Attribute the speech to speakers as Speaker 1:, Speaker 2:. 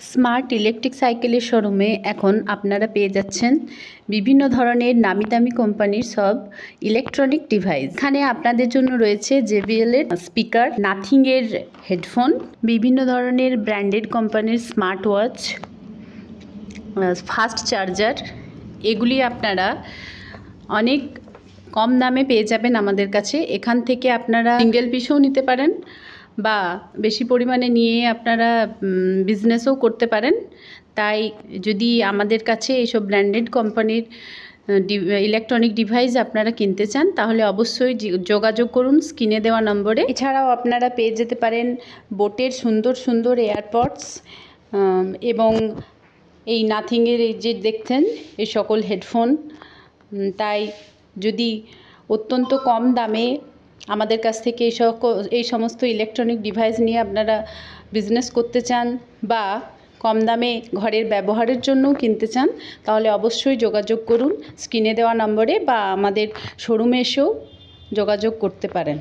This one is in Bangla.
Speaker 1: স্মার্ট ইলেকট্রিক সাইকেলের শোরুমে এখন আপনারা পেয়ে যাচ্ছেন বিভিন্ন ধরনের নামি দামি কোম্পানির সব ইলেকট্রনিক ডিভাইস। এখানে আপনাদের জন্য রয়েছে JBL এর স্পিকার, নাথিং এর হেডফোন, বিভিন্ন ধরনের ব্র্যান্ডেড কোম্পানির স্মার্ট ওয়াচ, ফাস্ট চার্জার। এগুলি আপনারা অনেক কম দামে পেয়ে যাবেন আমাদের কাছে। এখান থেকে আপনারা সিঙ্গেল পিসও নিতে পারেন বা বেশি পরিমাণে নিয়ে আপনারা বিজনেসও করতে পারেন। তাই যদি আমাদের কাছে এইসব ব্র্যান্ডেড কোম্পানির ইলেকট্রনিক ডিভাইস আপনারা কিনতে চান তাহলে অবশ্যই যোগাযোগ করুন স্ক্রিনে দেওয়া নম্বরে। এছাড়াও আপনারা পেয়ে যেতে পারেন বোটের সুন্দর সুন্দর এয়ারপডস এবং এই নাথিংয়ের এই যে দেখছেন এই সকল হেডফোন। তাই যদি অত্যন্ত কম দামে আমাদের কাছ থেকে এই সমস্ত ইলেকট্রনিক ডিভাইস নিয়ে আপনারা বিজনেস করতে চান বা কম দামে ঘরের ব্যবহারের জন্যও কিনতে চান তাহলে অবশ্যই যোগাযোগ করুন স্ক্রিনে দেওয়া নম্বরে বা আমাদের শোরুমে এসেও যোগাযোগ করতে পারেন।